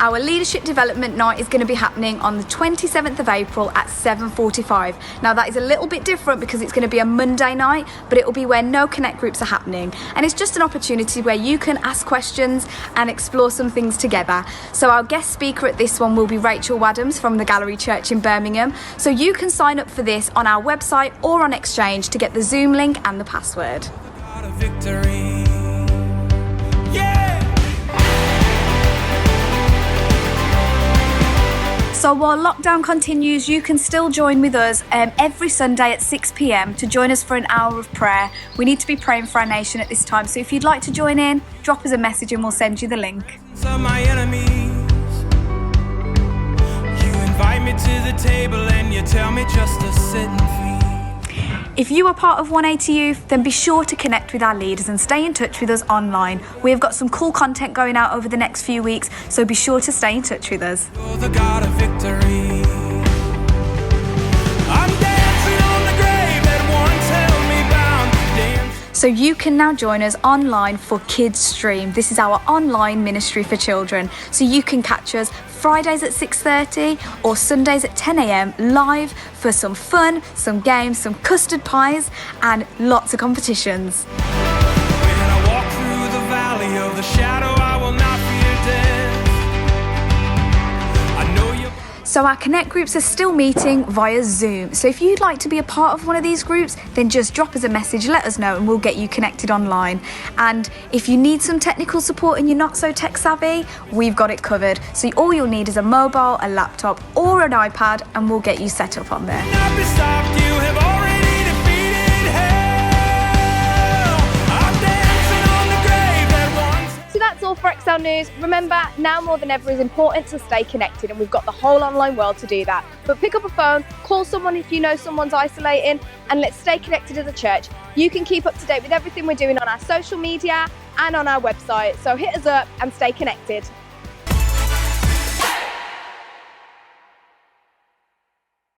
Our leadership development night is going to be happening on the 27th of April at 7:45. Now that is a little bit different because it's going to be a Monday night, but it will be where no Connect groups are happening. And it's just an opportunity where you can ask questions and explore some things together. So our guest speaker at this one will be Rachel Wadhams from the Gallery Church in Birmingham. So you can sign up for this on our website or on Exchange to get the Zoom link and the password. Victory. Yeah. So while lockdown continues, you can still join with us every Sunday at 6 p.m. to join us for an hour of prayer. We need to be praying for our nation at this time. So if you'd like to join in, drop us a message and we'll send you the link. Some of my enemies, you invite me to the table and you tell me just to sit and feed. If you are part of 180 Youth, then be sure to connect with our leaders and stay in touch with us online. We have got some cool content going out over the next few weeks, so be sure to stay in touch with us. You're the God of victory. I'm dancing on the grave that once held me bound. So you can now join us online for Kids Stream. This is our online ministry for children. So you can catch us Fridays at 6:30 or Sundays at 10 a.m. live for some fun, some games, some custard pies and lots of competitions. When I walk through the valley of the shadow, I will not fear death. I know you. So our Connect groups are still meeting via Zoom. So if you'd like to be a part of one of these groups, then just drop us a message, let us know, and we'll get you connected online. And if you need some technical support and you're not so tech savvy, we've got it covered. So all you'll need is a mobile, a laptop, or an iPad, and we'll get you set up on there. Not be stopped, you have already defeated hell. I'm dancing on the grave that once. So that's all for XL News. Remember, now more than ever is important to stay connected, and we've got the whole online world to do that. But pick up a phone, call someone if you know someone's isolating, and let's stay connected as a church. You can keep up to date with everything we're doing on our social media and on our website. So hit us up and stay connected.